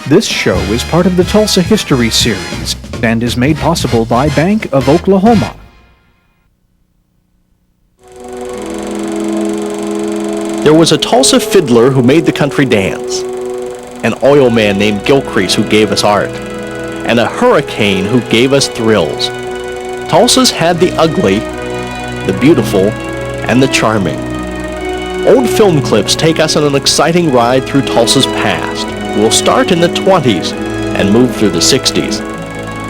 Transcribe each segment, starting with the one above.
This show is part of the Tulsa History Series and is made possible by Bank of Oklahoma. There was a Tulsa fiddler who made the country dance, an oil man named Gilcrease who gave us art, and a hurricane who gave us thrills. Tulsa's had the ugly, the beautiful, and the charming. Old film clips take us on an exciting ride through Tulsa's past. We'll start in the 20s and move through the 60s.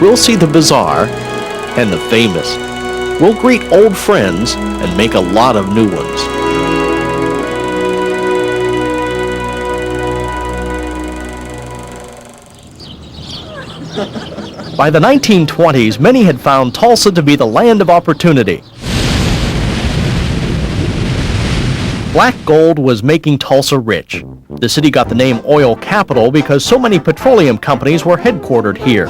We'll see the bizarre and the famous. We'll greet old friends and make a lot of new ones. By the 1920s, many had found Tulsa to be the land of opportunity. Black gold was making Tulsa rich. The city got the name Oil Capital because so many petroleum companies were headquartered here.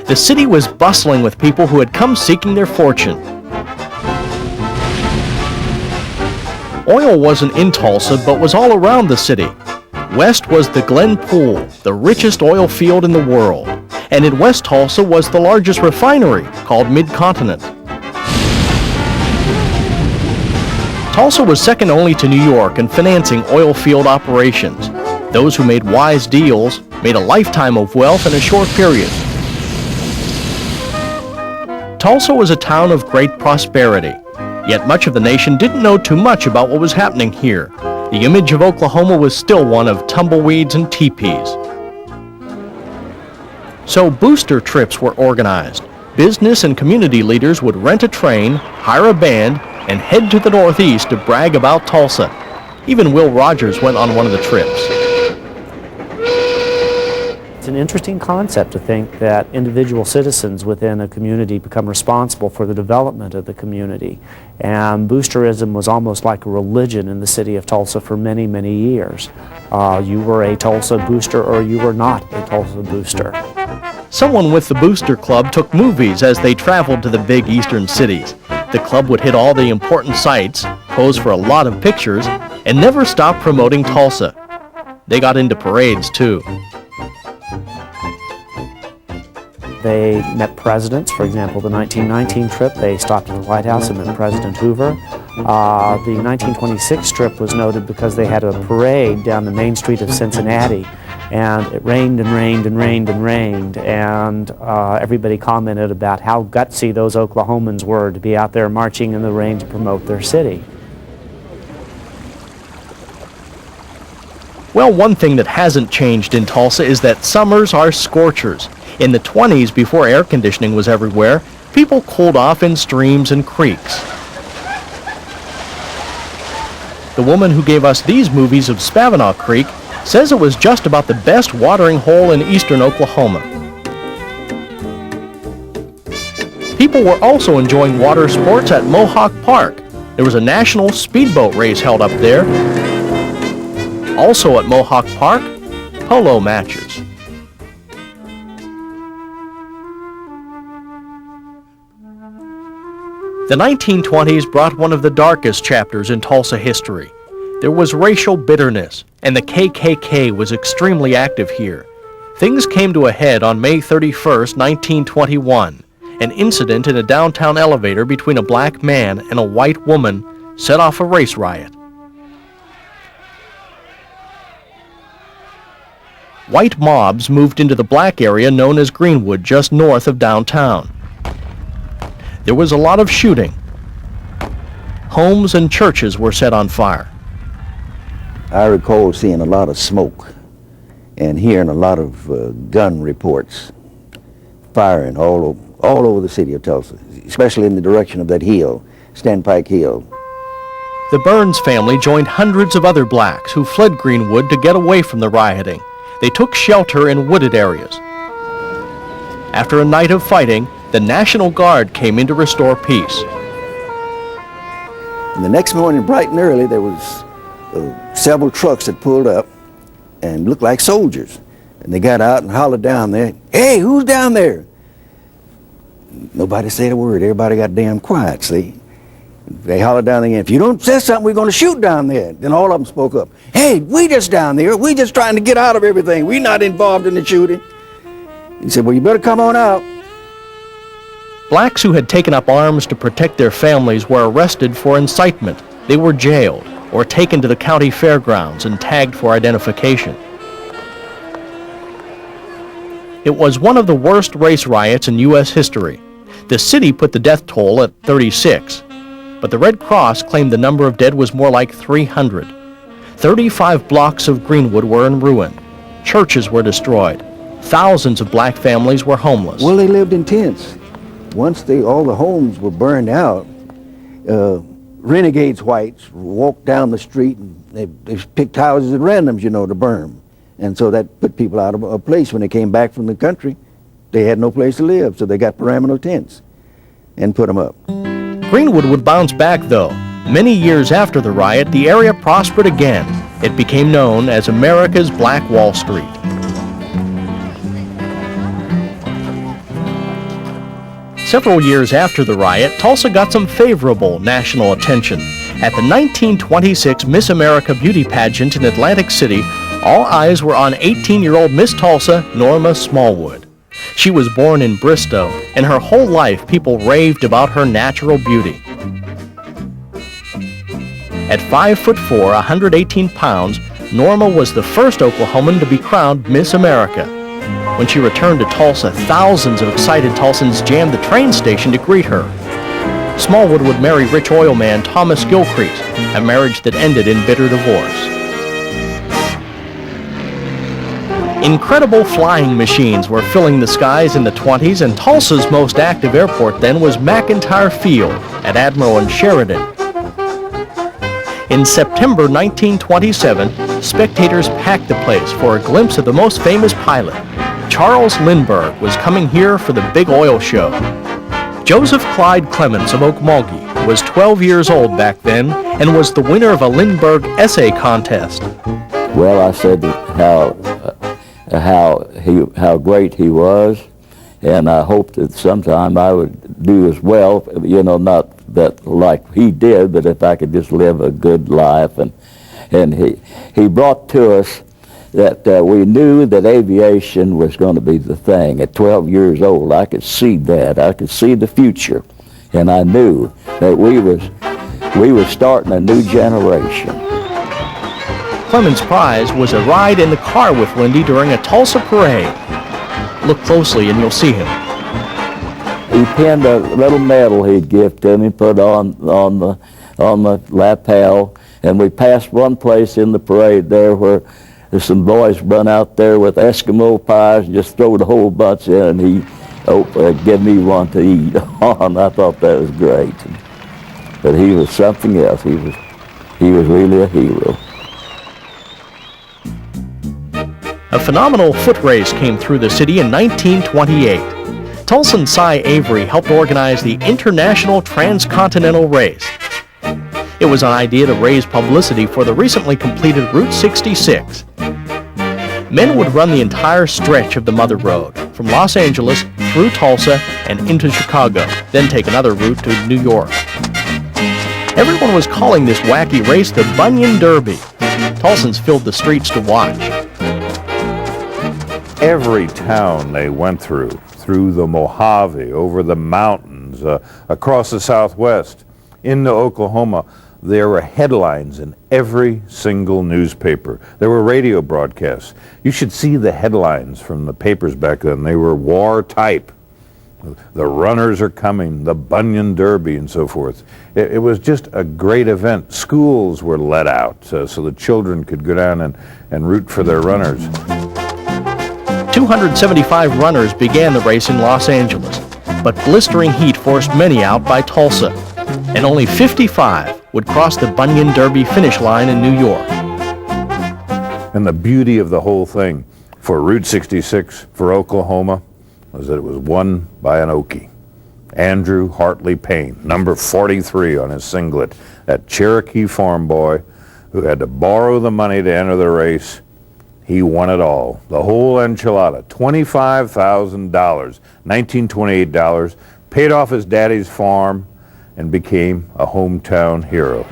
The city was bustling with people who had come seeking their fortune. Oil wasn't in Tulsa, but was all around the city. West was the Glen Pool, the richest oil field in the world. And in West Tulsa was the largest refinery, called Mid-Continent. Tulsa was second only to New York in financing oil field operations. Those who made wise deals made a lifetime of wealth in a short period. Tulsa was a town of great prosperity, yet much of the nation didn't know too much about what was happening here. The image of Oklahoma was still one of tumbleweeds and teepees. So booster trips were organized. Business and community leaders would rent a train, hire a band, and head to the Northeast to brag about Tulsa. Even Will Rogers went on one of the trips. It's an interesting concept to think that individual citizens within a community become responsible for the development of the community. And boosterism was almost like a religion in the city of Tulsa for many, many years. You were a Tulsa booster or you were not a Tulsa booster. Someone with the Booster Club took movies as they traveled to the big eastern cities. The club would hit all the important sites, pose for a lot of pictures, and never stop promoting Tulsa. They got into parades too. They met presidents. For example, the 1919 trip, they stopped at the White House and met President Hoover. The 1926 trip was noted because they had a parade down the main street of Cincinnati, and it rained and rained and rained and rained, and everybody commented about how gutsy those Oklahomans were to be out there marching in the rain to promote their city. Well, one thing that hasn't changed in Tulsa is that summers are scorchers. In the 20s, before air conditioning was everywhere, people cooled off in streams and creeks. The woman who gave us these movies of Spavinaw Creek says it was just about the best watering hole in eastern Oklahoma. People were also enjoying water sports at Mohawk Park. There was a national speedboat race held up there. Also at Mohawk Park, polo matches. The 1920s brought one of the darkest chapters in Tulsa history. There was racial bitterness, and the KKK was extremely active here. Things came to a head on May 31st, 1921. An incident in a downtown elevator between a black man and a white woman set off a race riot. White mobs moved into the black area known as Greenwood, just north of downtown. There was a lot of shooting. Homes and churches were set on fire. I recall seeing a lot of smoke and hearing a lot of gun reports firing all over the city of Tulsa, especially in the direction of that hill, Standpike Hill. The Burns family joined hundreds of other blacks who fled Greenwood to get away from the rioting. They took shelter in wooded areas. After a night of fighting, the National Guard came in to restore peace. And the next morning, bright and early, there was several trucks that pulled up and looked like soldiers. And they got out and hollered down there, "Hey, who's down there?" Nobody said a word. Everybody got damn quiet, see? They hollered down again, if you don't say something, we're going to shoot down there. Then all of them spoke up. Hey, we just down there. We just trying to get out of everything. We're not involved in the shooting. He said, well, you better come on out. Blacks who had taken up arms to protect their families were arrested for incitement. They were jailed or taken to the county fairgrounds and tagged for identification. It was one of the worst race riots in U.S. history. The city put the death toll at 36, but the Red Cross claimed the number of dead was more like 300. 35 blocks of Greenwood were in ruin. Churches were destroyed. Thousands of black families were homeless. Well, they lived in tents. Once all the homes were burned out, renegades whites walked down the street and they picked houses at randoms, to burn. And so that put people out of a place. When they came back from the country, they had no place to live, so they got pyramidal tents and put them up. Greenwood would bounce back, though. Many years after the riot, the area prospered again. It became known as America's Black Wall Street. Several years after the riot, Tulsa got some favorable national attention. At the 1926 Miss America beauty pageant in Atlantic City, all eyes were on 18-year-old Miss Tulsa, Norma Smallwood. She was born in Bristow, and her whole life people raved about her natural beauty. At 5'4", 118 pounds, Norma was the first Oklahoman to be crowned Miss America. When she returned to Tulsa, thousands of excited Tulsans jammed the train station to greet her. Smallwood would marry rich oil man Thomas Gilcrease, a marriage that ended in bitter divorce. Incredible flying machines were filling the skies in the 20s, and Tulsa's most active airport then was McIntyre Field at Admiral and Sheridan. In September 1927, spectators packed the place for a glimpse of the most famous pilot. Charles Lindbergh was coming here for the big oil show. Joseph Clyde Clements of Okmulgee was 12 years old back then and was the winner of a Lindbergh essay contest. Well, I said how great he was, and I hoped that sometime I would do as well, not that like he did, but if I could just live a good life. And he brought to us that we knew that aviation was going to be the thing. At 12 years old, I could see that. I could see the future, and I knew that we was starting a new generation. Clemens' prize was a ride in the car with Lindy during a Tulsa parade. Look closely and you'll see him. He pinned a little medal he'd give to me, put on the lapel, and we passed one place in the parade there where there's some boys run out there with Eskimo pies and just throw the whole bunch in, and he gave me one to eat on. I thought that was great. But he was something else. He was really a hero. A phenomenal foot race came through the city in 1928. Tulsan Cy Avery helped organize the International Transcontinental Race. It was an idea to raise publicity for the recently completed Route 66. Men would run the entire stretch of the Mother Road, from Los Angeles through Tulsa and into Chicago, then take another route to New York. Everyone was calling this wacky race the Bunyan Derby. Tulsans filled the streets to watch. Every town they went through the Mojave, over the mountains, across the Southwest, into Oklahoma, there were headlines in every single newspaper. There were radio broadcasts. You should see the headlines from the papers back then. They were war type. The runners are coming, the Bunyan Derby, and so forth. It was just a great event. Schools were let out so the children could go down and root for their runners. 275 runners began the race in Los Angeles, but blistering heat forced many out by Tulsa, and only 55 would cross the Bunyan Derby finish line in New York. And the beauty of the whole thing for Route 66 for Oklahoma was that it was won by an Okie, Andrew Hartley Payne, number 43 on his singlet, that Cherokee farm boy who had to borrow the money to enter the race. He won it all, the whole enchilada, $25,000, $1928, paid off his daddy's farm, and became a hometown hero.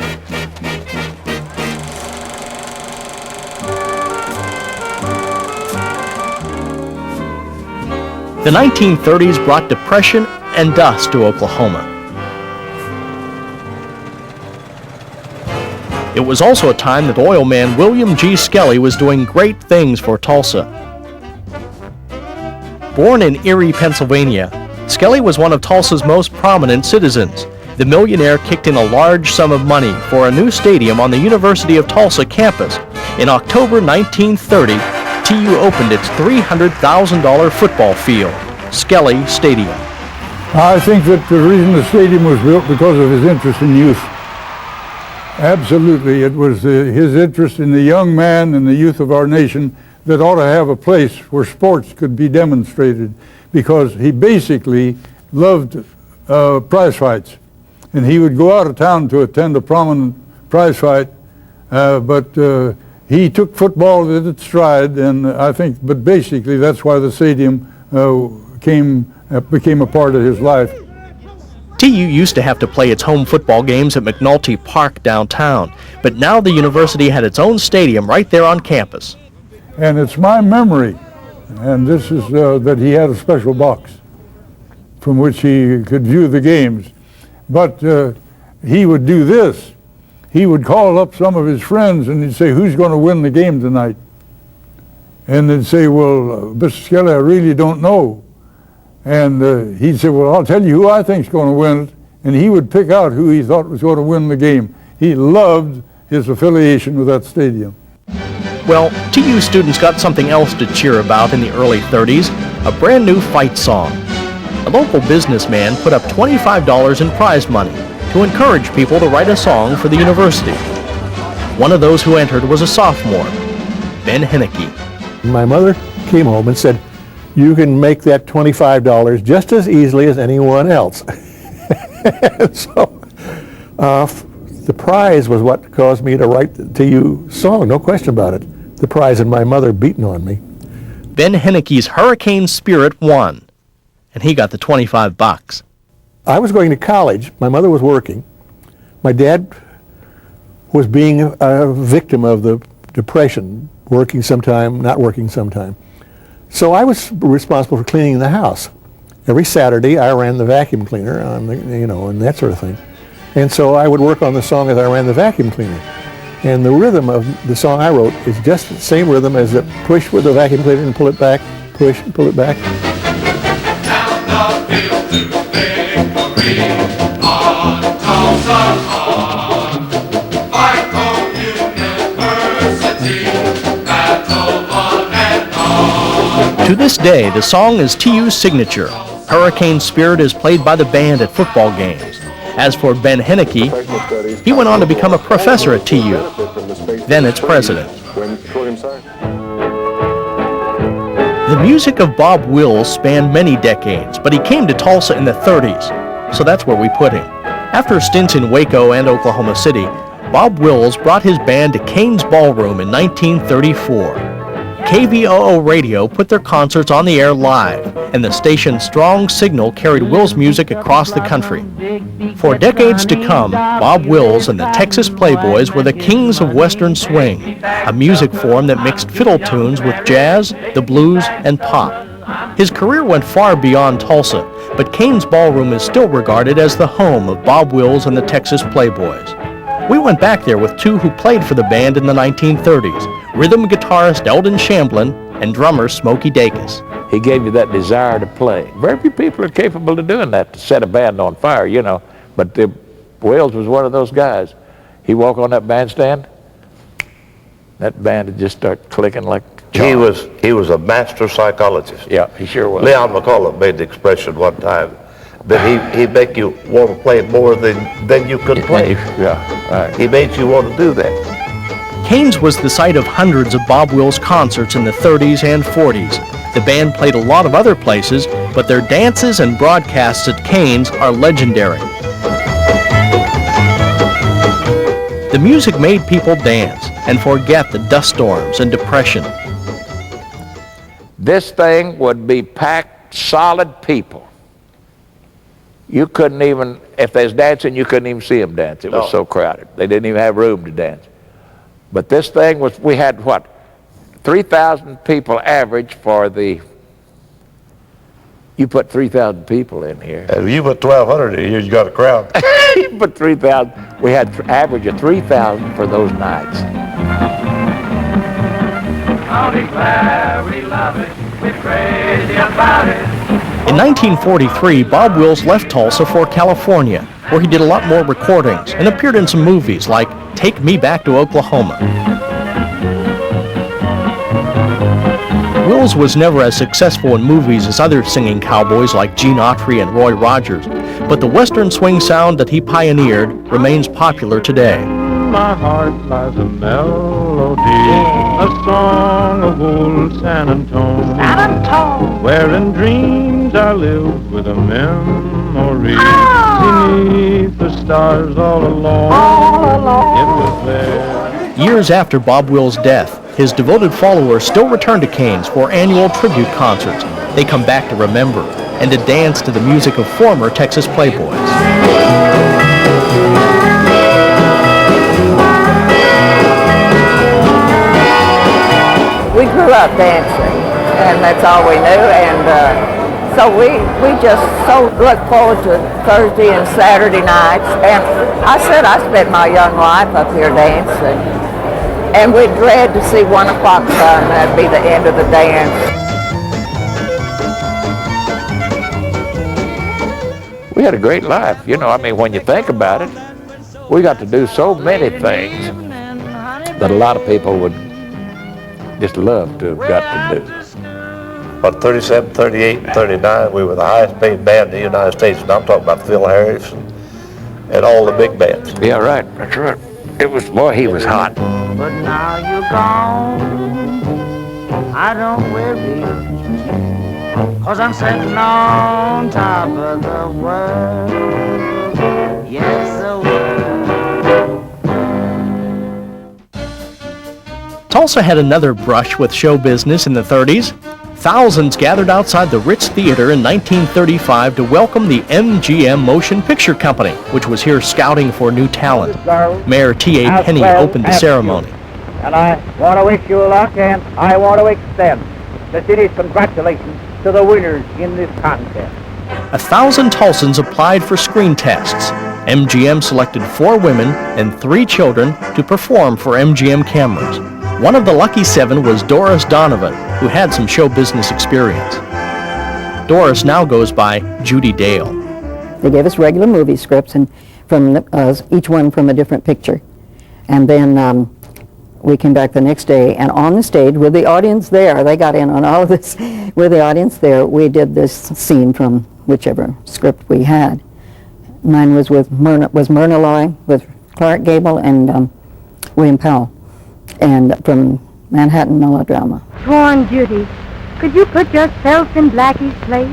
The 1930s brought depression and dust to Oklahoma. It was also a time that oil man William G. Skelly was doing great things for Tulsa. Born in Erie, Pennsylvania, Skelly was one of Tulsa's most prominent citizens. The millionaire kicked in a large sum of money for a new stadium on the University of Tulsa campus. In October 1930, TU opened its $300,000 football field, Skelly Stadium. I think that the reason the stadium was built because of his interest in youth. Absolutely, it was his interest in the young man and the youth of our nation that ought to have a place where sports could be demonstrated, because he basically loved prize fights. And he would go out of town to attend a prominent prize fight, but he took football at its stride, and but basically that's why the stadium became a part of his life. TU used to have to play its home football games at McNulty Park downtown, but now the university had its own stadium right there on campus. And it's my memory, and this is that he had a special box from which he could view the games. But he would do this. He would call up some of his friends and he'd say, "Who's going to win the game tonight?" And they'd say, "Well, Mr. Skelly, I really don't know." And he'd say, "Well, I'll tell you who I think's going to win it." And he would pick out who he thought was going to win the game. He loved his affiliation with that stadium. Well, TU students got something else to cheer about in the early 30s, a brand new fight song. A local businessman put up $25 in prize money to encourage people to write a song for the university. One of those who entered was a sophomore, Ben Henneke. My mother came home and said, "You can make that $25 just as easily as anyone else." So the prize was what caused me to write the TU song, no question about it. The prize and my mother beating on me. Ben Henneke's Hurricane Spirit won, and he got the $25. I was going to college. My mother was working. My dad was being a victim of the Depression, working sometime, not working sometime. So I was responsible for cleaning the house. Every Saturday I ran the vacuum cleaner on the, and that sort of thing. And so I would work on the song as I ran the vacuum cleaner. And the rhythm of the song I wrote is just the same rhythm as the push with the vacuum cleaner and pull it back, push and pull it back. Down the field to victory, on Tulsa on. Fight for university, battle on and on. To this day, the song is TU's signature. Hurricane Spirit is played by the band at football games. As for Ben Henneke, he went on to become a professor at TU, then its president. The music of Bob Wills spanned many decades, but he came to Tulsa in the 30s, so that's where we put him. After stints in Waco and Oklahoma City, Bob Wills brought his band to Kane's Ballroom in 1934. KVOO Radio put their concerts on the air live, and the station's strong signal carried Wills' music across the country. For decades to come, Bob Wills and the Texas Playboys were the kings of Western swing, a music form that mixed fiddle tunes with jazz, the blues, and pop. His career went far beyond Tulsa, but Kane's Ballroom is still regarded as the home of Bob Wills and the Texas Playboys. We went back there with two who played for the band in the 1930s, rhythm guitarist Eldon Shamblin and drummer Smokey Dacus. He gave you that desire to play. Very few people are capable of doing that, to set a band on fire, But Wills was one of those guys. He'd walk on that bandstand, that band would just start clicking like charms. He was a master psychologist. Yeah, he sure was. Leon McCullough made the expression one time that he'd make you want to play more than you could play. Yeah, right. He made you want to do that. Kane's was the site of hundreds of Bob Wills concerts in the 30s and 40s. The band played a lot of other places, but their dances and broadcasts at Kane's are legendary. The music made people dance and forget the dust storms and depression. This thing would be packed solid people. You couldn't even, if they was dancing, you couldn't even see them dance. It was so crowded. They didn't even have room to dance. But this thing was, we had what, 3,000 people average for the, you put 3,000 people in here. And if you put 1,200 in here, you got a crowd. You put 3,000, we had average of 3,000 for those nights. County Clare, we love it, we're crazy about it. In 1943, Bob Wills left Tulsa for California, where he did a lot more recordings and appeared in some movies like Take Me Back to Oklahoma. Wills was never as successful in movies as other singing cowboys like Gene Autry and Roy Rogers, but the Western swing sound that he pioneered remains popular today. My heart lies a melody, a song of old San Antone, where in dreams I live with a memory, beneath the stars all alone. It was there. Years after Bob Wills' death, his devoted followers still return to Cain's for annual tribute concerts. They come back to remember and to dance to the music of former Texas playboys. We grew up dancing, and that's all we knew, and so we just so look forward to Thursday and Saturday nights, and I said I spent my young life up here dancing, and we'd dread to see 1 o'clock sun, that'd be the end of the dance. We had a great life, you know, I mean, when you think about it, we got to do so many things that a lot of people would just love to have got to do. But 37, 38, and 39, we were the highest paid band in the United States, and I'm talking about Phil Harris and all the big bands. Yeah, right, that's right. It was, boy, he was hot. But now you're gone, I don't worry, 'cause I'm sitting on top of the world. Yes, the world. Tulsa had another brush with show business in the 30s. Thousands gathered outside the Ritz Theater in 1935 to welcome the MGM Motion Picture Company, which was here scouting for new talent. Mayor T.A. Penny opened the ceremony. And I want to wish you luck, and I want to extend the city's congratulations to the winners in this contest. 1,000 Tulsans applied for screen tests. MGM selected 4 women and 3 children to perform for MGM cameras. One of the lucky 7 was Doris Donovan, who had some show business experience. Doris now goes by Judy Dale. They gave us regular movie scripts, and from each one from a different picture. And then we came back the next day, and on the stage with the audience there, they got in on all of this, with the audience there, we did this scene from whichever script we had. Mine was with Myrna Loy, with Clark Gable and William Powell, and from Manhattan Melodrama. Sworn duty, could you put yourself in Blackie's place?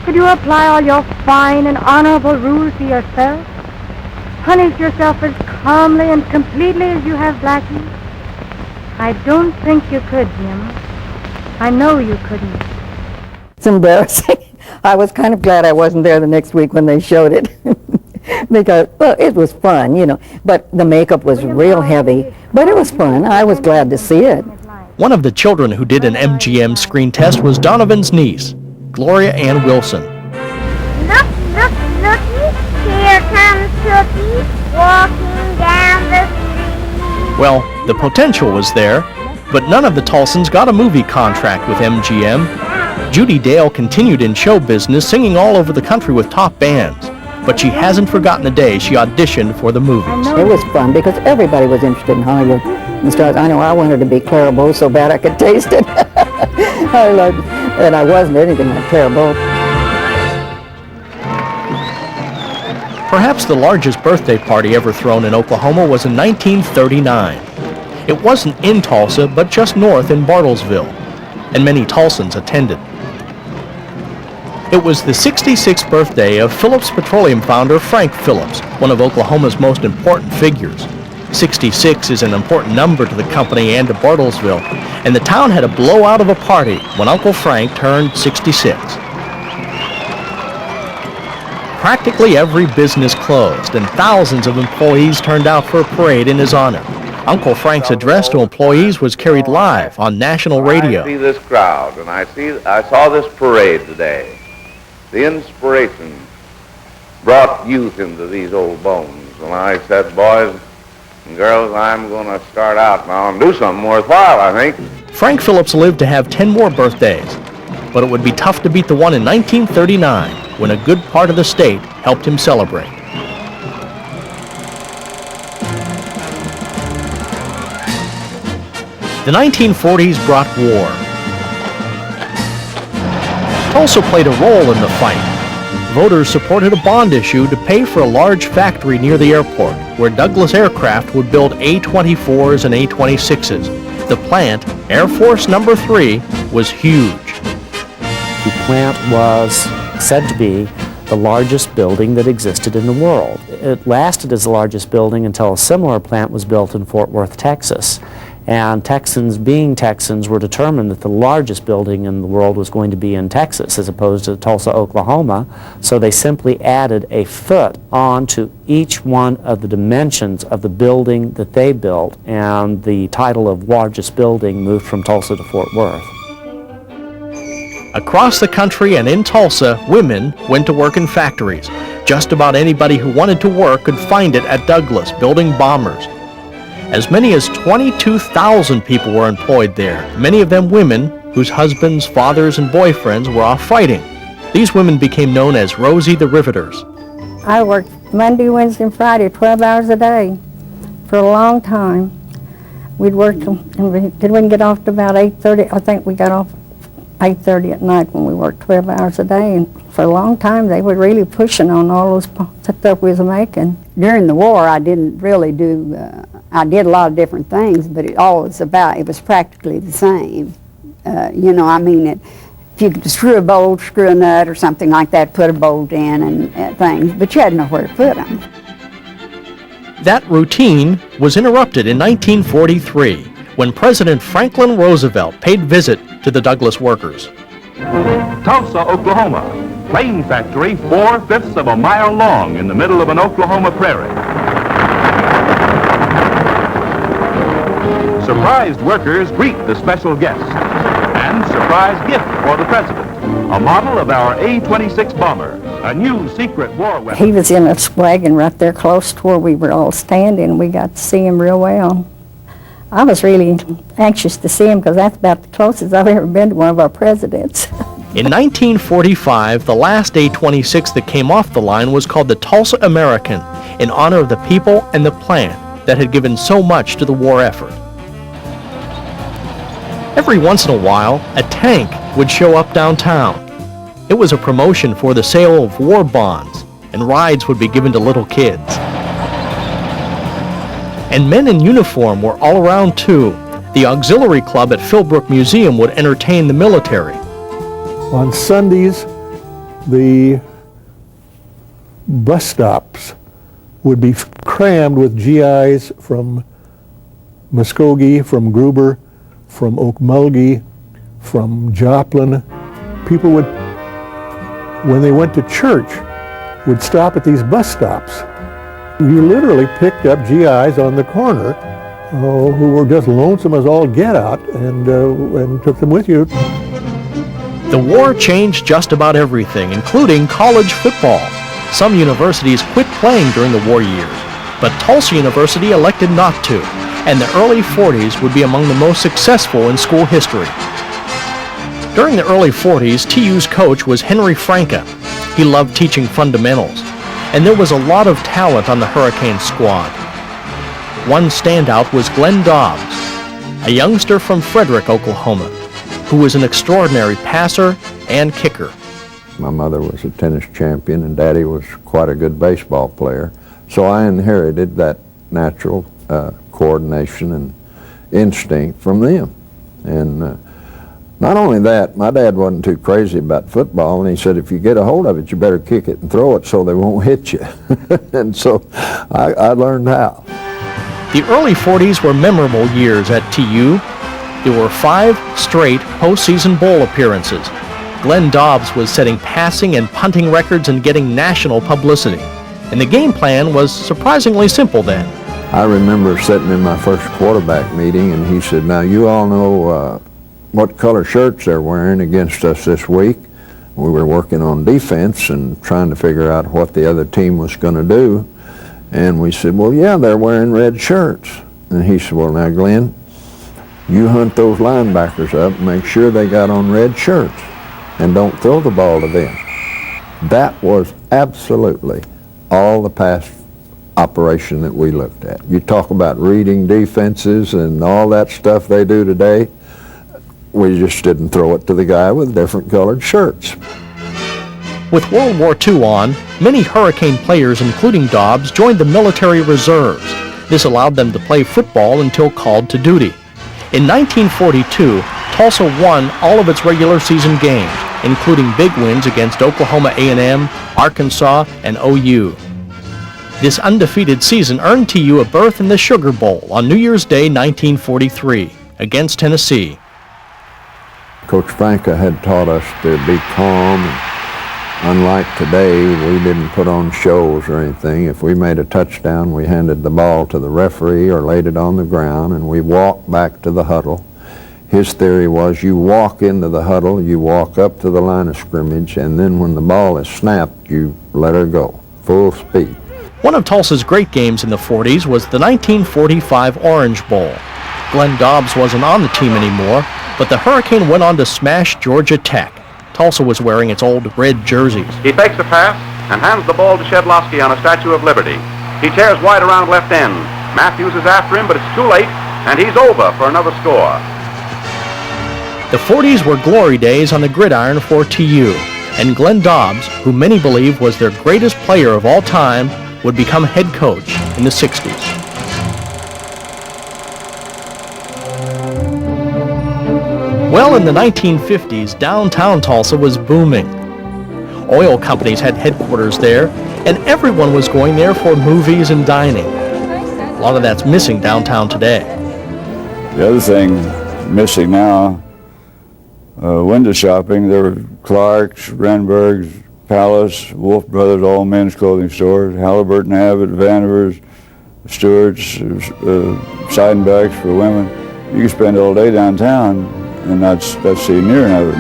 Could you apply all your fine and honorable rules to yourself? Punish yourself as calmly and completely as you have Blackie? I don't think you could, Jim. I know you couldn't. It's embarrassing. I was kind of glad I wasn't there the next week when they showed it. Because, well, it was fun, you know, but the makeup was real heavy, but it was fun. I was glad to see it. One of the children who did an MGM screen test was Donovan's niece, Gloria Ann Wilson. Look, look, looky, here comes Cookie, walking down the street. Well, the potential was there, but none of the Tulsans got a movie contract with MGM. Judy Dale continued in show business, singing all over the country with top bands. But she hasn't forgotten the day she auditioned for the movies. It was fun because everybody was interested in Hollywood and stars. I know I wanted to be Clara Bow so bad I could taste it. I loved it. And I wasn't anything like Clara Bow. Perhaps the largest birthday party ever thrown in Oklahoma was in 1939. It wasn't in Tulsa, but just north in Bartlesville, and many Tulsans attended. It was the 66th birthday of Phillips Petroleum founder Frank Phillips, one of Oklahoma's most important figures. 66 is an important number to the company and to Bartlesville, and the town had a blowout of a party when Uncle Frank turned 66. Practically every business closed, and thousands of employees turned out for a parade in his honor. Uncle Frank's address to employees was carried live on national radio. I see this crowd, and I saw this parade today. The inspiration brought youth into these old bones, and I said, boys and girls, I'm going to start out now and do something worthwhile, I think. Frank Phillips lived to have 10 more birthdays, but it would be tough to beat the one in 1939 when a good part of the state helped him celebrate. The 1940s brought war. Tulsa played a role in the fight. Voters supported a bond issue to pay for a large factory near the airport where Douglas Aircraft would build A-24s and A-26s. The plant, Air Force No. 3, was huge. The plant was said to be the largest building that existed in the world. It lasted as the largest building until a similar plant was built in Fort Worth, Texas. And Texans, being Texans, were determined that the largest building in the world was going to be in Texas as opposed to Tulsa, Oklahoma. So they simply added a foot onto each one of the dimensions of the building that they built, and the title of largest building moved from Tulsa to Fort Worth. Across the country and in Tulsa, women went to work in factories. Just about anybody who wanted to work could find it at Douglas, building bombers. As many as 22,000 people were employed there, many of them women whose husbands, fathers, and boyfriends were off fighting. These women became known as Rosie the Riveters. I worked Monday, Wednesday, and Friday, 12 hours a day for a long time. We'd work, and we didn't get off to about 8:30. I think we got off 8:30 at night when we worked 12 hours a day. And for a long time, they were really pushing on all those stuff we was making. During the war, I didn't really do, I did a lot of different things, but it was practically the same. You know, I mean, if you could screw a bolt, screw a nut or something like that, put a bolt in and things, but you had nowhere to put them. That routine was interrupted in 1943 when President Franklin Roosevelt paid visit to the Douglas workers. Tulsa, Oklahoma. Plane factory 4/5 of a mile long in the middle of an Oklahoma prairie. Surprised workers greet the special guest. And surprise gift for the president. A model of our A-26 bomber. A new secret war weapon. He was in a wagon right there close to where we were all standing. We got to see him real well. I was really anxious to see him because that's about the closest I've ever been to one of our presidents. In 1945, the last A-26 that came off the line was called the Tulsa American, in honor of the people and the plant that had given so much to the war effort. Every once in a while, a tank would show up downtown. It was a promotion for the sale of war bonds, and rides would be given to little kids. And men in uniform were all around too. The auxiliary club at Philbrook Museum would entertain the military. On Sundays, the bus stops would be crammed with GIs from Muskogee, from Gruber, from Okmulgee, from Joplin. People would, when they went to church, would stop at these bus stops. You literally picked up GIs on the corner who were just lonesome as all get out and took them with you. The war changed just about everything, including college football. Some universities quit playing during the war years, but Tulsa University elected not to, and the early 40s would be among the most successful in school history. During the early 40s, TU's coach was Henry Franca. He loved teaching fundamentals, and there was a lot of talent on the Hurricane squad. One standout was Glenn Dobbs, a youngster from Frederick, Oklahoma, who was an extraordinary passer and kicker. My mother was a tennis champion and Daddy was quite a good baseball player, so I inherited that natural coordination and instinct from them. And not only that, my dad wasn't too crazy about football, and he said if you get a hold of it, you better kick it and throw it so they won't hit you. And so I learned how. The early 40s were memorable years at TU. There were 5 straight postseason bowl appearances. Glenn Dobbs was setting passing and punting records and getting national publicity. And the game plan was surprisingly simple then. I remember sitting in my first quarterback meeting, and he said, now you all know what color shirts they're wearing against us this week. We were working on defense and trying to figure out what the other team was going to do. And we said, well, yeah, they're wearing red shirts. And he said, well, now, Glenn, you hunt those linebackers up and make sure they got on red shirts and don't throw the ball to them. That was absolutely all the pass operation that we looked at. You talk about reading defenses and all that stuff they do today. We just didn't throw it to the guy with different colored shirts. With World War II on, many Hurricane players, including Dobbs, joined the military reserves. This allowed them to play football until called to duty. In 1942, Tulsa won all of its regular season games, including big wins against Oklahoma A&M, Arkansas, and OU. This undefeated season earned TU a berth in the Sugar Bowl on New Year's Day 1943 against Tennessee. Coach Franca had taught us to be calm. Unlike today, we didn't put on shows or anything. If we made a touchdown, we handed the ball to the referee or laid it on the ground, and we walked back to the huddle. His theory was you walk into the huddle, you walk up to the line of scrimmage, and then when the ball is snapped, you let her go, full speed. One of Tulsa's great games in the 40s was the 1945 Orange Bowl. Glenn Dobbs wasn't on the team anymore, but the Hurricane went on to smash Georgia Tech. Tulsa was wearing its old red jerseys. He fakes a pass and hands the ball to Shedlowski on a Statue of Liberty. He tears wide around left end. Matthews is after him, but it's too late, and he's over for another score. The 40s were glory days on the gridiron for TU, and Glenn Dobbs, who many believe was their greatest player of all time, would become head coach in the 60s. Well, in the 1950s, downtown Tulsa was booming. Oil companies had headquarters there, and everyone was going there for movies and dining. A lot of that's missing downtown today. The other thing missing now, window shopping. There were Clark's, Renberg's, Palace, Wolf Brothers, all men's clothing stores, Halliburton, Abbott, Vanderveers, Stewart's, Seidenbach's for women. You could spend all day downtown and not see near enough.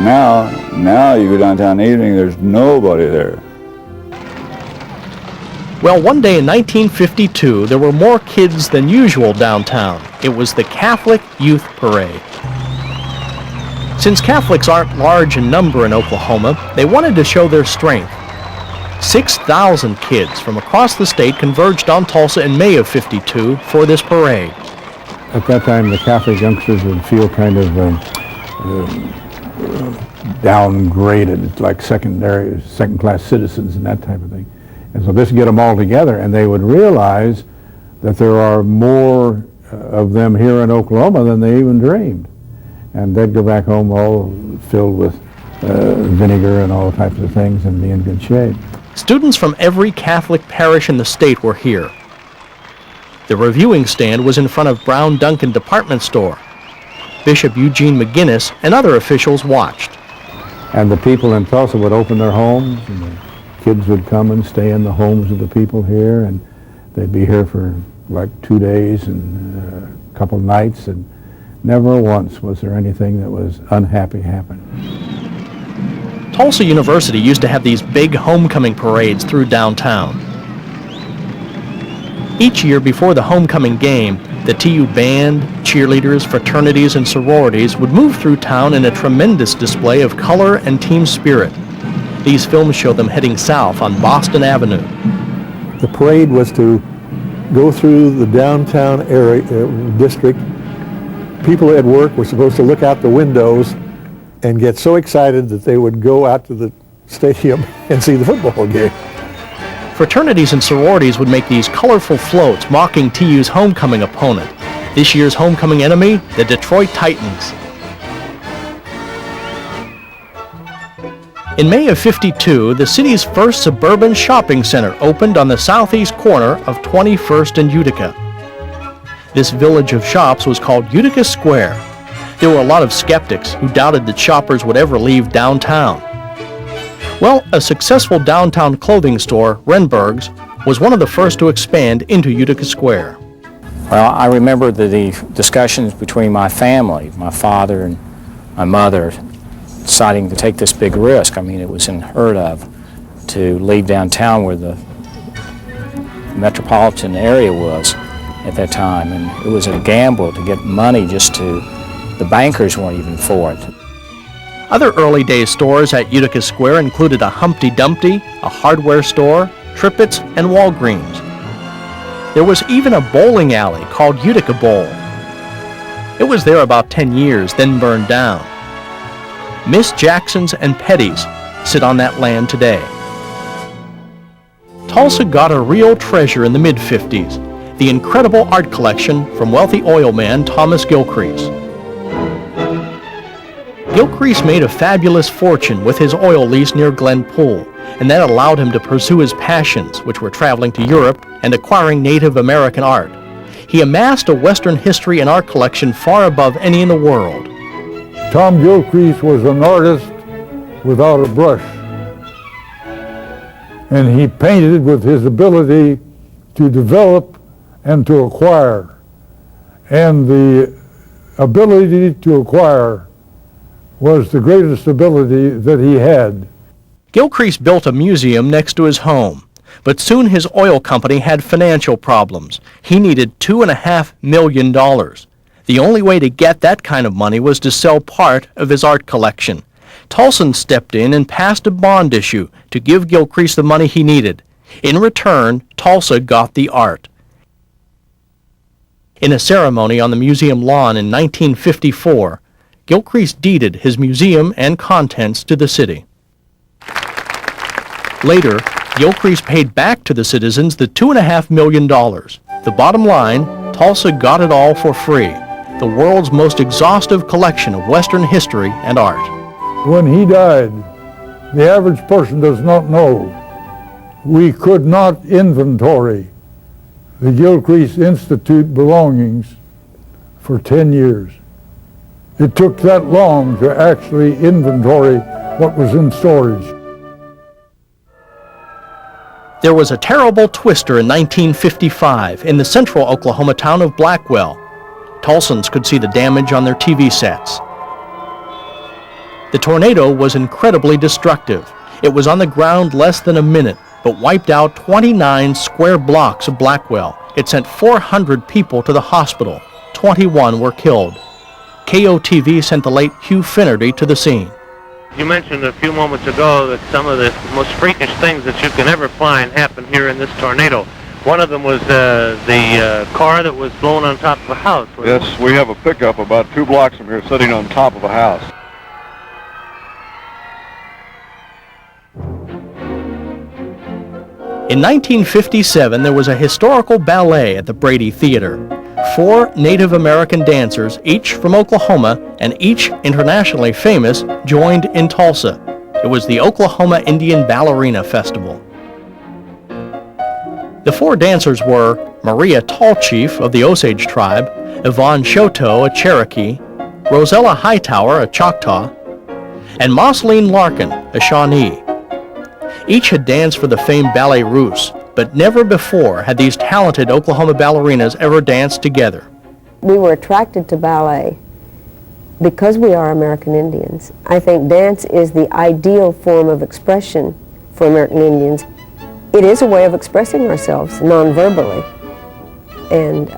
Now you go downtown in the evening, there's nobody there. Well, one day in 1952, there were more kids than usual downtown. It was the Catholic Youth Parade. Since Catholics aren't large in number in Oklahoma, they wanted to show their strength. 6,000 kids from across the state converged on Tulsa in May of '52 for this parade. At that time, the Catholic youngsters would feel kind of downgraded, like second-class citizens and that type of thing. And so this would get them all together, and they would realize that there are more of them here in Oklahoma than they even dreamed. And they'd go back home all filled with vinegar and all types of things and be in good shape. Students from every Catholic parish in the state were here. The reviewing stand was in front of Brown Duncan Department Store. Bishop Eugene McGinnis and other officials watched. And the people in Tulsa would open their homes, and the kids would come and stay in the homes of the people here, and they'd be here for like 2 days and a couple of nights, and never once was there anything that was unhappy happening. Tulsa University used to have these big homecoming parades through downtown. Each year before the homecoming game, the TU band, cheerleaders, fraternities, and sororities would move through town in a tremendous display of color and team spirit. These films show them heading south on Boston Avenue. The parade was to go through the downtown area district. People at work were supposed to look out the windows and get so excited that they would go out to the stadium and see the football game. Fraternities and sororities would make these colorful floats mocking TU's homecoming opponent. This year's homecoming enemy, the Detroit Titans. In May of '52, the city's first suburban shopping center opened on the southeast corner of 21st and Utica. This village of shops was called Utica Square. There were a lot of skeptics who doubted that shoppers would ever leave downtown. Well, a successful downtown clothing store, Renberg's, was one of the first to expand into Utica Square. Well, I remember the discussions between my family, my father and my mother, deciding to take this big risk. I mean, it was unheard of to leave downtown where the metropolitan area was at that time, and it was a gamble to get money just to, the bankers weren't even for it. Other early day stores at Utica Square included a Humpty Dumpty, a hardware store, Trippett's, and Walgreens. There was even a bowling alley called Utica Bowl. It was there about 10 years, then burned down. Miss Jackson's and Petty's sit on that land today. Tulsa got a real treasure in the mid-50s, the incredible art collection from wealthy oil man Thomas Gilcrease. Gilcrease made a fabulous fortune with his oil lease near Glen Pool, and that allowed him to pursue his passions, which were traveling to Europe and acquiring Native American art. He amassed a Western history and art collection far above any in the world. Tom Gilcrease was an artist without a brush, and he painted with his ability to develop and to acquire. And the ability to acquire was the greatest ability that he had. Gilcrease built a museum next to his home, but soon his oil company had financial problems. He needed $2.5 million. The only way to get that kind of money was to sell part of his art collection. Tulsa stepped in and passed a bond issue to give Gilcrease the money he needed. In return, Tulsa got the art. In a ceremony on the museum lawn in 1954, Gilcrease deeded his museum and contents to the city. Later, Gilcrease paid back to the citizens the $2.5 million. The bottom line, Tulsa got it all for free, the world's most exhaustive collection of Western history and art. When he died, the average person does not know. We could not inventory the Gilcrease Institute belongings for 10 years. It took that long to actually inventory what was in storage. There was a terrible twister in 1955 in the central Oklahoma town of Blackwell. Tulsans could see the damage on their TV sets. The tornado was incredibly destructive. It was on the ground less than a minute, but wiped out 29 square blocks of Blackwell. It sent 400 people to the hospital. 21 were killed. KOTV sent the late Hugh Finnerty to the scene. You mentioned a few moments ago that some of the most freakish things that you can ever find happened here in this tornado. One of them was the car that was blown on top of a house. Yes, we have a pickup about 2 blocks from here sitting on top of a house. In 1957, there was a historical ballet at the Brady Theater. 4 Native American dancers, each from Oklahoma and each internationally famous, joined in Tulsa. It was the Oklahoma Indian Ballerina Festival. The 4 dancers were Maria Tallchief of the Osage tribe, Yvonne Choteau, a Cherokee, Rosella Hightower, a Choctaw, and Mosleen Larkin, a Shawnee. Each had danced for the famed Ballet Russe, but never before had these talented Oklahoma ballerinas ever danced together. We were attracted to ballet because we are American Indians. I think dance is the ideal form of expression for American Indians. It is a way of expressing ourselves non-verbally, and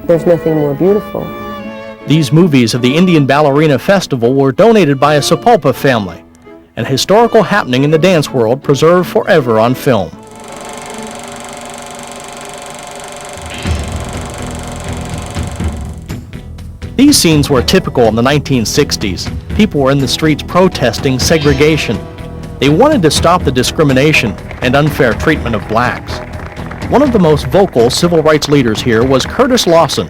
there's nothing more beautiful. These movies of the Indian Ballerina Festival were donated by a Sapulpa family, an historical happening in the dance world preserved forever on film. These scenes were typical in the 1960s. People were in the streets protesting segregation. They wanted to stop the discrimination and unfair treatment of blacks. One of the most vocal civil rights leaders here was Curtis Lawson.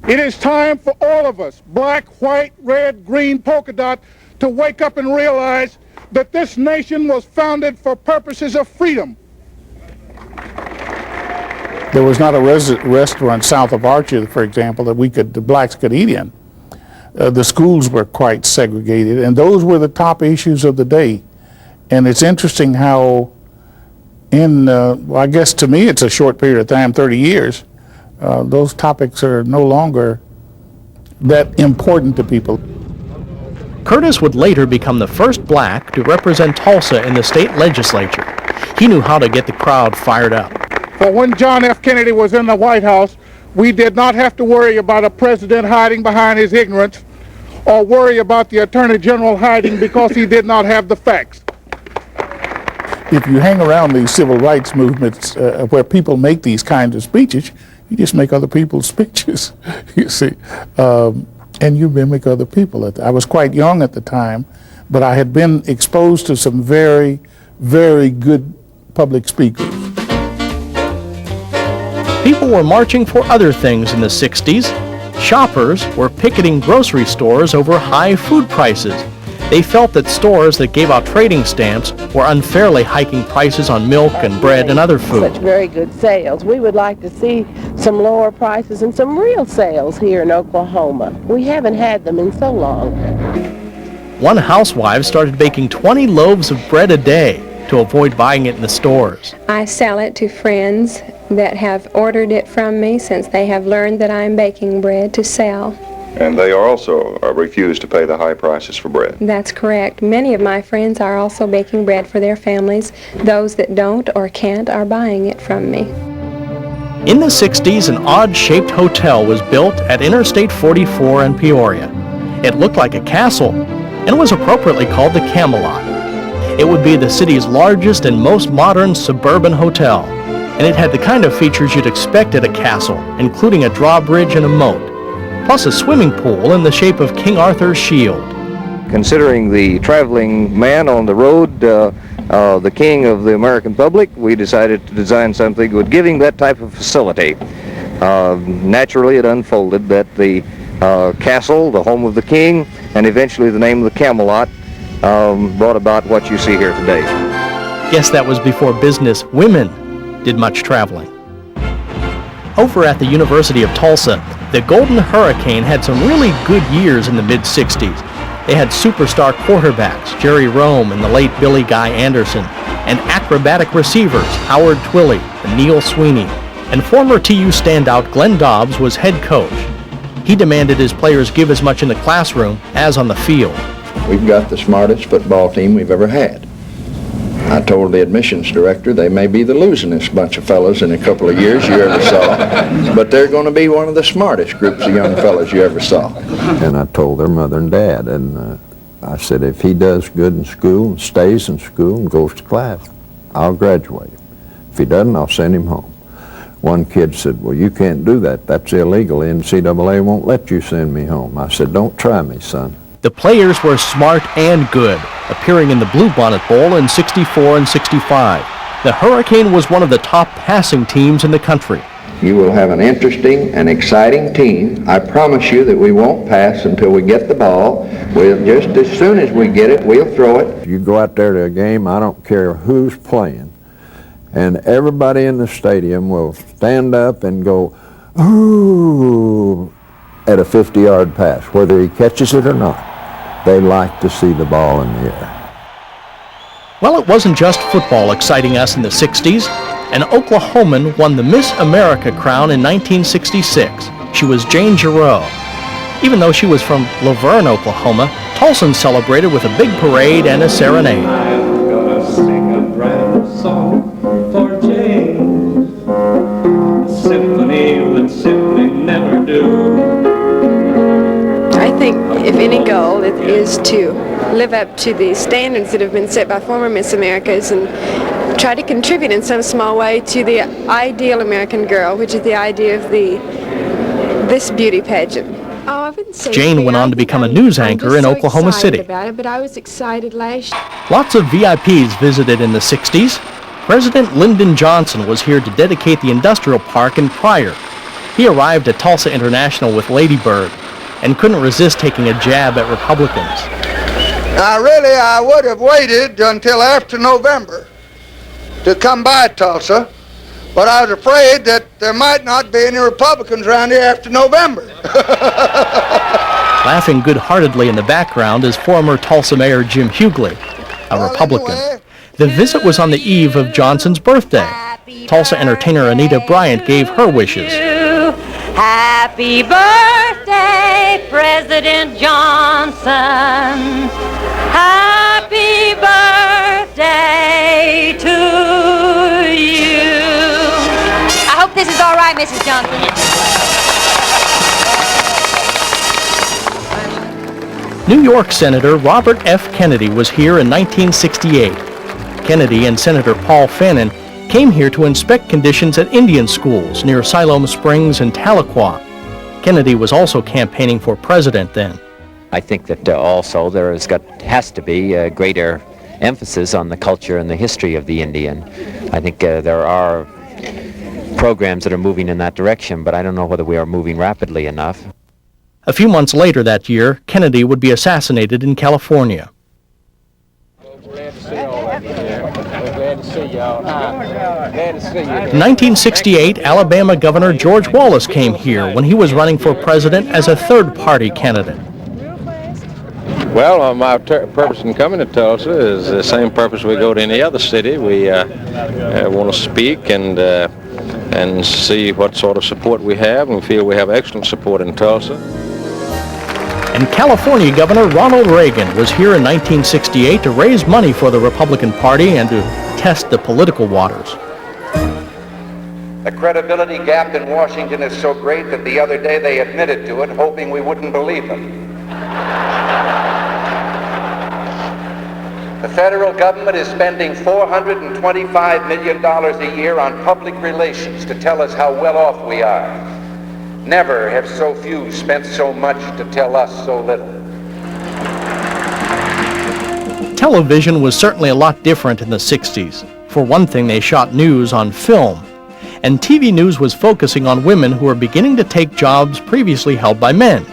It is time for all of us, black, white, red, green, polka dot, to wake up and realize that this nation was founded for purposes of freedom. There was not a restaurant south of Archer, for example, that the blacks could eat in. the schools were quite segregated, and those were the top issues of the day. And it's interesting how well, I guess to me it's a short period of time, 30 years, those topics are no longer that important to people. Curtis would later become the first black to represent Tulsa in the state legislature. He knew how to get the crowd fired up. For when John F. Kennedy was in the White House, we did not have to worry about a president hiding behind his ignorance or worry about the Attorney General hiding because he did not have the facts. If you hang around these civil rights movements where people make these kinds of speeches, you just make other people's speeches, you see, and you mimic other people. I was quite young at the time, but I had been exposed to some very, very good public speakers. People were marching for other things in the 60s. Shoppers were picketing grocery stores over high food prices. They felt that stores that gave out trading stamps were unfairly hiking prices on milk and bread and other food. Such very good sales. We would like to see some lower prices and some real sales here in Oklahoma. We haven't had them in so long. One housewife started baking 20 loaves of bread a day to avoid buying it in the stores. I sell it to friends that have ordered it from me since they have learned that I'm baking bread to sell. And they are also refuse to pay the high prices for bread. That's correct. Many of my friends are also baking bread for their families. Those that don't or can't are buying it from me. In the 60s, an odd-shaped hotel was built at Interstate 44 in Peoria. It looked like a castle and was appropriately called the Camelot. It would be the city's largest and most modern suburban hotel, and it had the kind of features you'd expect at a castle, including a drawbridge and a moat, plus a swimming pool in the shape of King Arthur's shield. Considering the traveling man on the road, the king of the American public, we decided to design something with giving that type of facility. Naturally, it unfolded that the castle, the home of the king, and eventually the name of the Camelot brought about what you see here today. Guess that was before business women did much traveling. Over at the University of Tulsa, the Golden Hurricane had some really good years in the mid-60s. They had superstar quarterbacks, Jerry Rome and the late Billy Guy Anderson, and acrobatic receivers, Howard Twilley and Neil Sweeney. And former TU standout Glenn Dobbs was head coach. He demanded his players give as much in the classroom as on the field. We've got the smartest football team we've ever had. I told the admissions director they may be the losingest bunch of fellows in a couple of years you ever saw, but they're going to be one of the smartest groups of young fellows you ever saw. And I told their mother and dad, and I said, if he does good in school and stays in school and goes to class, I'll graduate him. If he doesn't, I'll send him home. One kid said, well, you can't do that. That's illegal. The NCAA won't let you send me home. I said, don't try me, son. The players were smart and good, appearing in the Bluebonnet Bowl in '64 and '65. The Hurricane was one of the top passing teams in the country. You will have an interesting and exciting team. I promise you that we won't pass until we get the ball. We'll just as soon as we get it, we'll throw it. You go out there to a game, I don't care who's playing, and everybody in the stadium will stand up and go, ooh, at a 50-yard pass, whether he catches it or not. They like to see the ball in the air. Well, it wasn't just football exciting us in the 60s. An Oklahoman won the Miss America crown in 1966. She was Jane Giroux. Even though she was from Laverne, Oklahoma, Tulsans celebrated with a big parade and a serenade. I'm gonna sing a brand new song for Jane, a symphony that simply never do. I think if any goal it is to live up to the standards that have been set by former Miss Americas and try to contribute in some small way to the ideal American girl, which is the idea of this beauty pageant. Oh, I wouldn't say Jane went on to become a news anchor in Oklahoma City. About it, but I was excited last year. Lots of VIPs visited in the 60s. President Lyndon Johnson was here to dedicate the industrial park in Pryor. He arrived at Tulsa International with Lady Bird and couldn't resist taking a jab at Republicans. Now, really, I would have waited until after November to come by Tulsa, but I was afraid that there might not be any Republicans around here after November. Laughing good-heartedly in the background is former Tulsa Mayor Jim Hughley, a Republican. The visit was on the eve of Johnson's birthday. Tulsa entertainer Anita Bryant gave her wishes. Happy birthday, President Johnson. Happy birthday to you. I hope this is all right, Mrs. Johnson. New York Senator Robert F. Kennedy was here in 1968. Kennedy and Senator Paul Fannin came here to inspect conditions at Indian schools near Siloam Springs and Tahlequah. Kennedy was also campaigning for president then. I think that also there has to be a greater emphasis on the culture and the history of the Indian. I think there are programs that are moving in that direction, but I don't know whether we are moving rapidly enough. A few months later that year, Kennedy would be assassinated in California. In 1968, Alabama Governor George Wallace came here when he was running for president as a third-party candidate. Well, my purpose in coming to Tulsa is the same purpose we go to any other city. We want to speak and see what sort of support we have, and we feel we have excellent support in Tulsa. And California Governor Ronald Reagan was here in 1968 to raise money for the Republican Party and to test the political waters. The credibility gap in Washington is so great that the other day they admitted to it, hoping we wouldn't believe them. The federal government is spending $425 million a year on public relations to tell us how well off we are. Never have so few spent so much to tell us so little. Television was certainly a lot different in the 60s. For one thing, they shot news on film. And TV news was focusing on women who were beginning to take jobs previously held by men.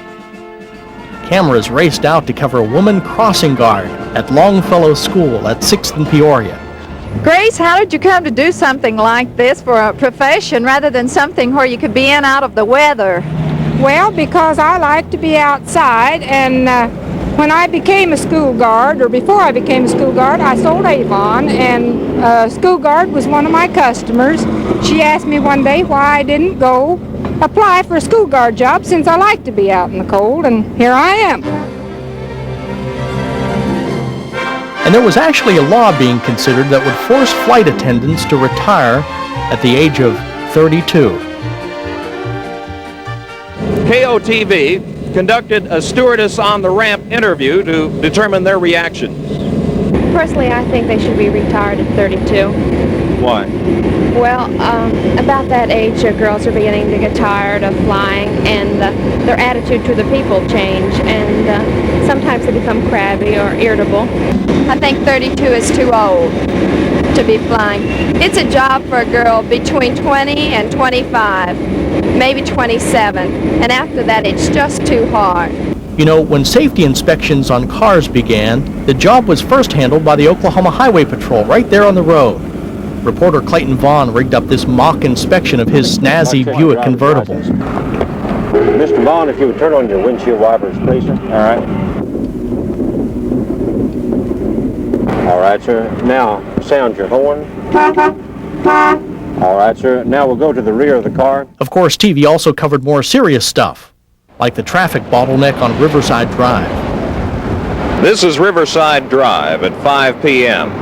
Cameras raced out to cover a woman crossing guard at Longfellow School at 6th and Peoria. Grace, how did you come to do something like this for a profession rather than something where you could be in out of the weather? Well, because I like to be outside, and when I became a school guard, or before I became a school guard, I sold Avon, and school guard was one of my customers. She asked me one day why I didn't go apply for a school guard job since I like to be out in the cold, and here I am. And there was actually a law being considered that would force flight attendants to retire at the age of 32. KOTV conducted a stewardess on the ramp interview to determine their reaction. Personally, I think they should be retired at 32. Why? Well, about that age, girls are beginning to get tired of flying, and their attitude to the people change, and sometimes they become crabby or irritable. I think 32 is too old to be flying. It's a job for a girl between 20 and 25, maybe 27, and after that it's just too hard. You know, when safety inspections on cars began, the job was first handled by the Oklahoma Highway Patrol right there on the road. Reporter Clayton Vaughn rigged up this mock inspection of his snazzy Buick convertible. Mr. Vaughn, if you would turn on your windshield wipers, please, sir. All right. All right, sir. Now, sound your horn. All right, sir. Now we'll go to the rear of the car. Of course, TV also covered more serious stuff, like the traffic bottleneck on Riverside Drive. This is Riverside Drive at 5 p.m.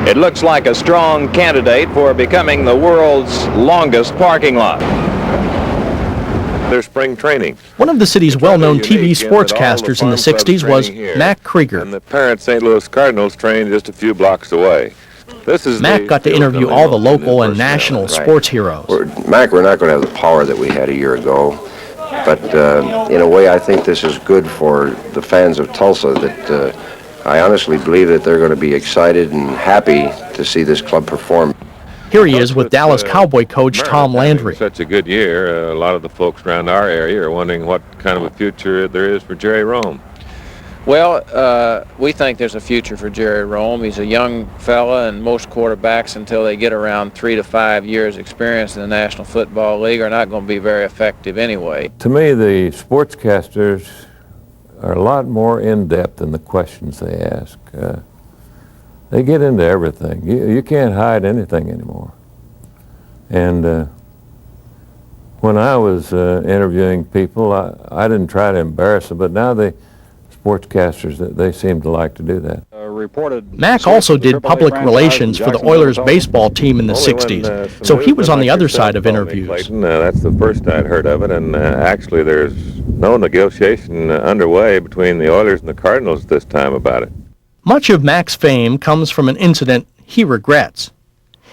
It looks like a strong candidate for becoming the world's longest parking lot. Their spring training. One of the city's well-known TV sportscasters in the 60s was Mac Krieger. And the parent St. Louis Cardinals trained just a few blocks away. Mac got to interview all the local and national sports heroes. We're not going to have the power that we had a year ago, but in a way I think this is good for the fans of Tulsa, that I honestly believe that they're going to be excited and happy to see this club perform. Here he is with Dallas Cowboy coach Tom Landry. Such a good year. A lot of the folks around our area are wondering what kind of a future there is for Jerry Rome. Well, we think there's a future for Jerry Rome. He's a young fella, and most quarterbacks, until they get around 3 to 5 years experience in the National Football League, are not going to be very effective anyway. To me, the sportscasters are a lot more in-depth in the questions they ask. They get into everything. You can't hide anything anymore. And when I was interviewing people, I didn't try to embarrass them, but now the sportscasters, they seem to like to do that. Mac also did public relations for the Oilers baseball team in the 60s, so he was on the other side of interviews. That's the first I'd heard of it, and actually there's no negotiation underway between the Oilers and the Cardinals this time about it. Much of Mac's fame comes from an incident he regrets.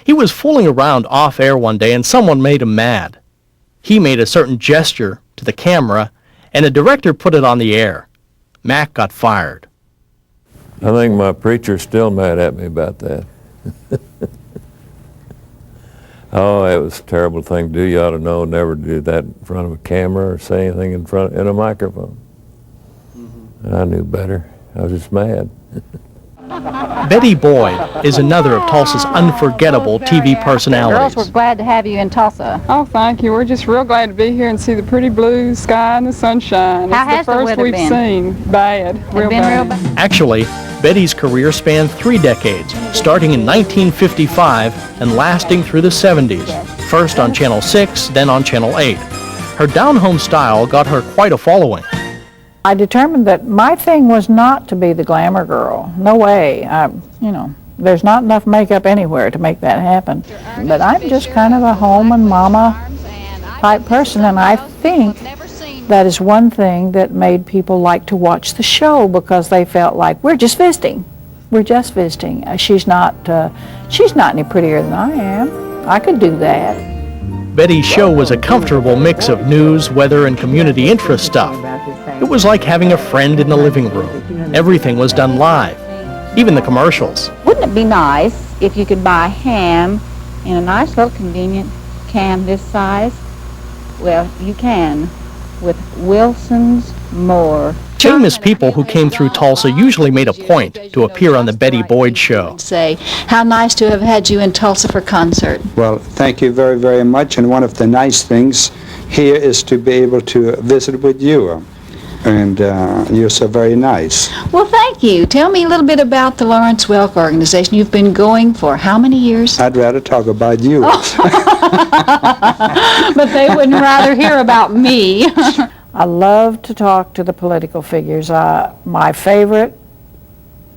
He was fooling around off-air one day and someone made him mad. He made a certain gesture to the camera, and a director put it on the air. Mac got fired. I think my preacher's still mad at me about that. Oh, it was a terrible thing to do. You ought to know never to do that in front of a camera or say anything in a microphone. I knew better. I was just mad. Betty Boyd is another of Tulsa's unforgettable TV personalities. Girls, we're glad to have you in Tulsa. Oh, thank you. We're just real glad to be here and see the pretty blue sky and the sunshine. How has It's the the first weather we've been? seen. Bad. Real bad. Actually, Betty's career spanned 3 decades, starting in 1955 and lasting through the 70s, first on Channel 6, then on Channel 8. Her down-home style got her quite a following. I determined that my thing was not to be the glamour girl. No way. There's not enough makeup anywhere to make that happen. But I'm just kind of a home and mama type person, and I think that is one thing that made people like to watch the show, because they felt like we're just visiting. We're just visiting. She's not any prettier than I am. I could do that. Betty's show was a comfortable mix of news, weather, and community interest stuff. It was like having a friend in the living room. Everything was done live, even the commercials. Wouldn't it be nice if you could buy ham in a nice little convenient can this size? Well, you can with Wilson's More. Famous people who came through Tulsa usually made a point to appear on the Betty Boyd show. Say, how nice to have had you in Tulsa for concert. Well, thank you very, very much. And one of the nice things here is to be able to visit with you. And you're so very nice. Well, thank you. Tell me a little bit about the Lawrence Welk Organization. You've been going for how many years? I'd rather talk about you. But they wouldn't rather hear about me. I love to talk to the political figures. My favorite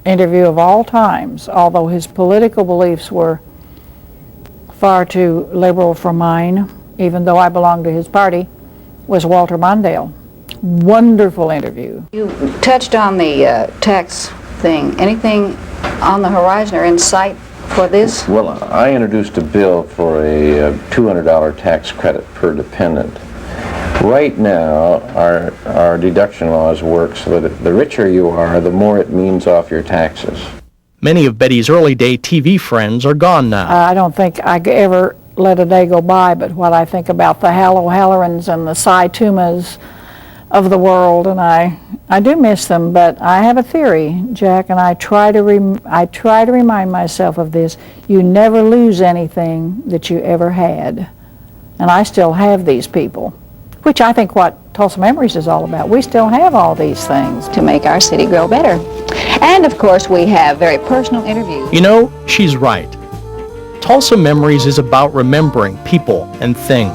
interview of all times, although his political beliefs were far too liberal for mine, even though I belonged to his party, was Walter Mondale. Wonderful interview. You touched on the tax thing. Anything on the horizon or in sight for this? Well, I introduced a bill for a $200 tax credit per dependent. Right now, our deduction laws work so that the richer you are, the more it means off your taxes. Many of Betty's early-day TV friends are gone now. I don't think I ever let a day go by but what I think about the Hallorans and the Cy Tumas of the world, and I do miss them, but I have a theory, Jack, and I try to remind myself of this. You never lose anything that you ever had, and I still have these people, which I think what Tulsa Memories is all about. We still have all these things to make our city grow better. And of course we have very personal interviews. You know, she's right. Tulsa Memories is about remembering people and things.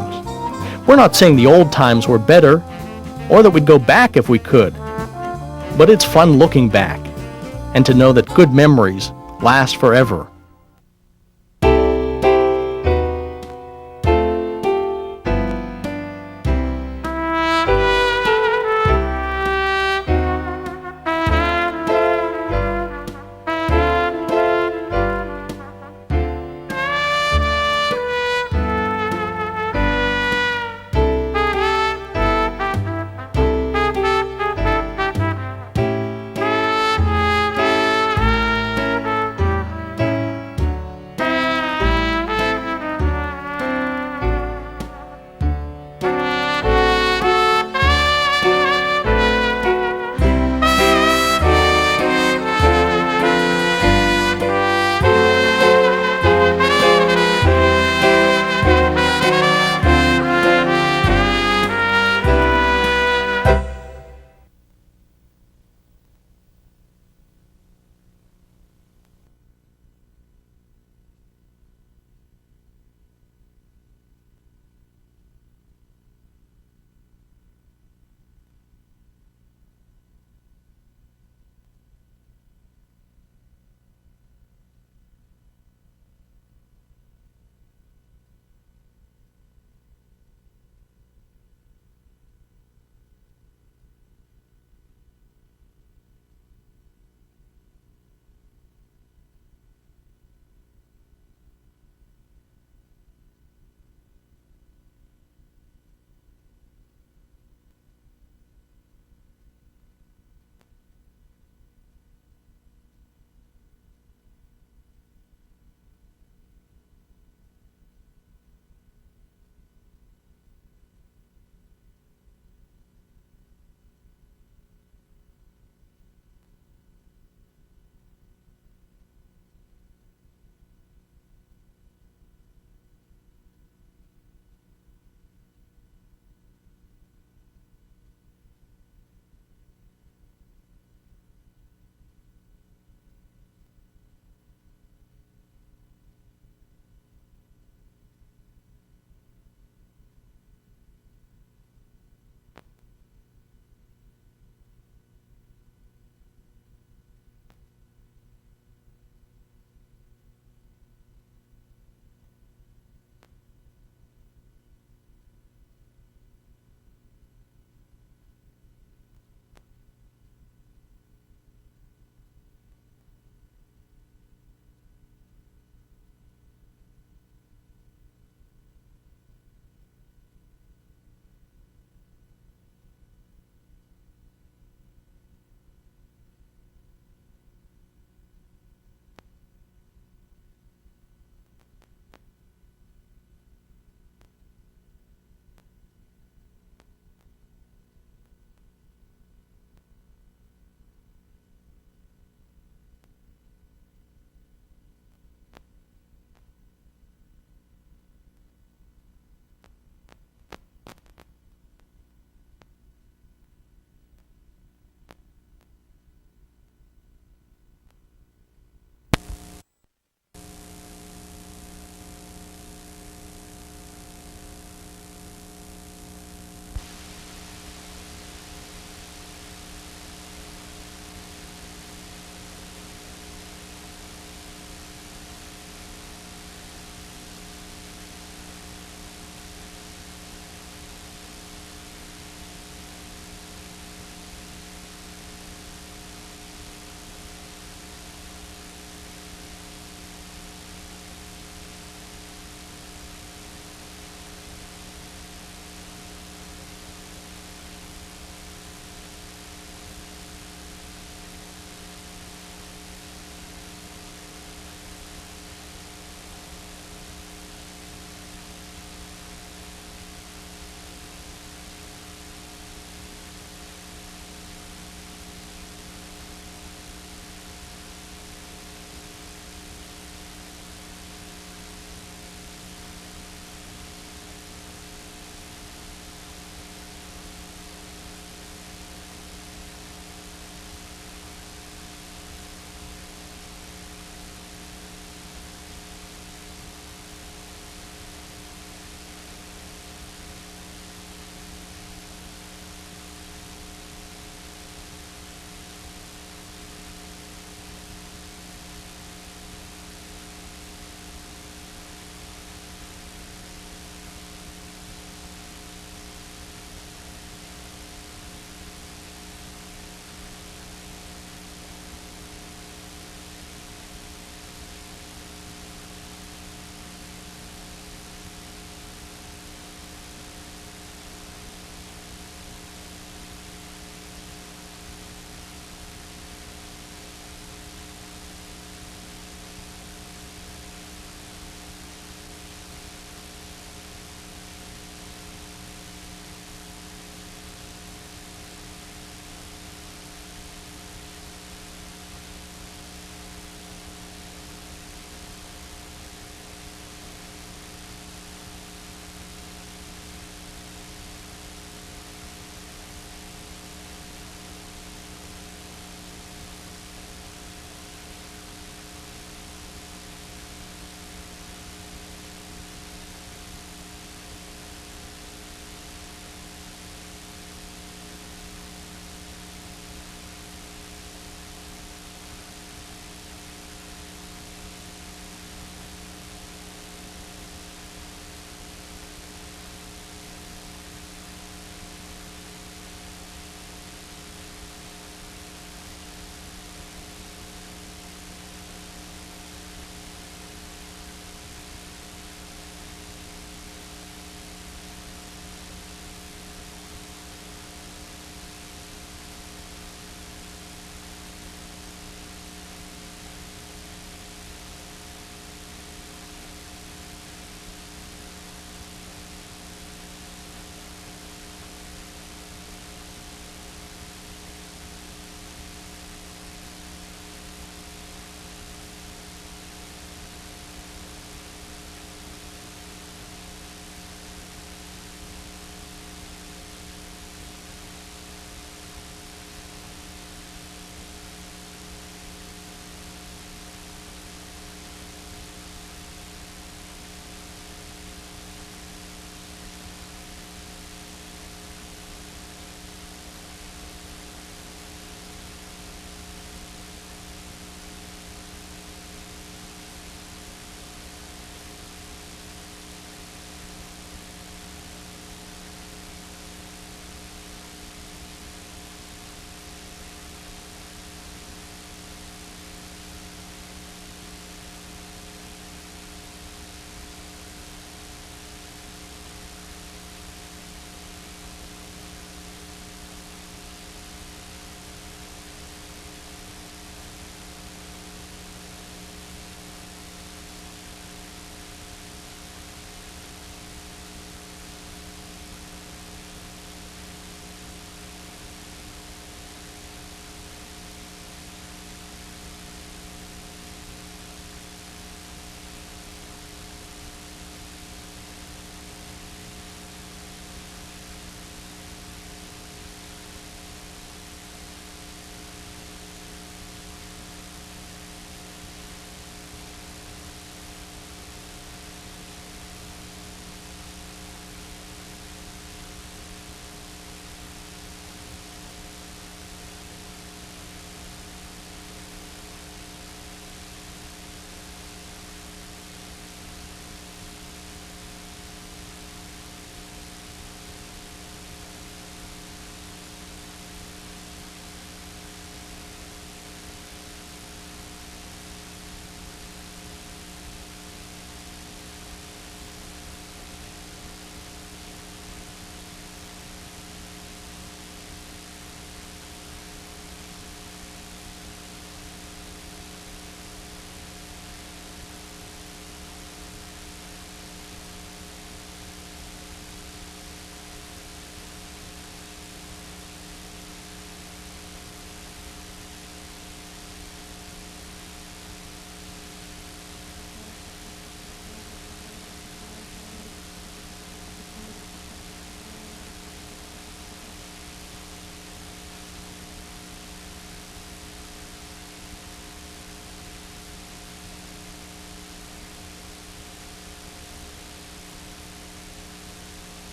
We're not saying the old times were better, or that we'd go back if we could. But it's fun looking back, and to know that good memories last forever.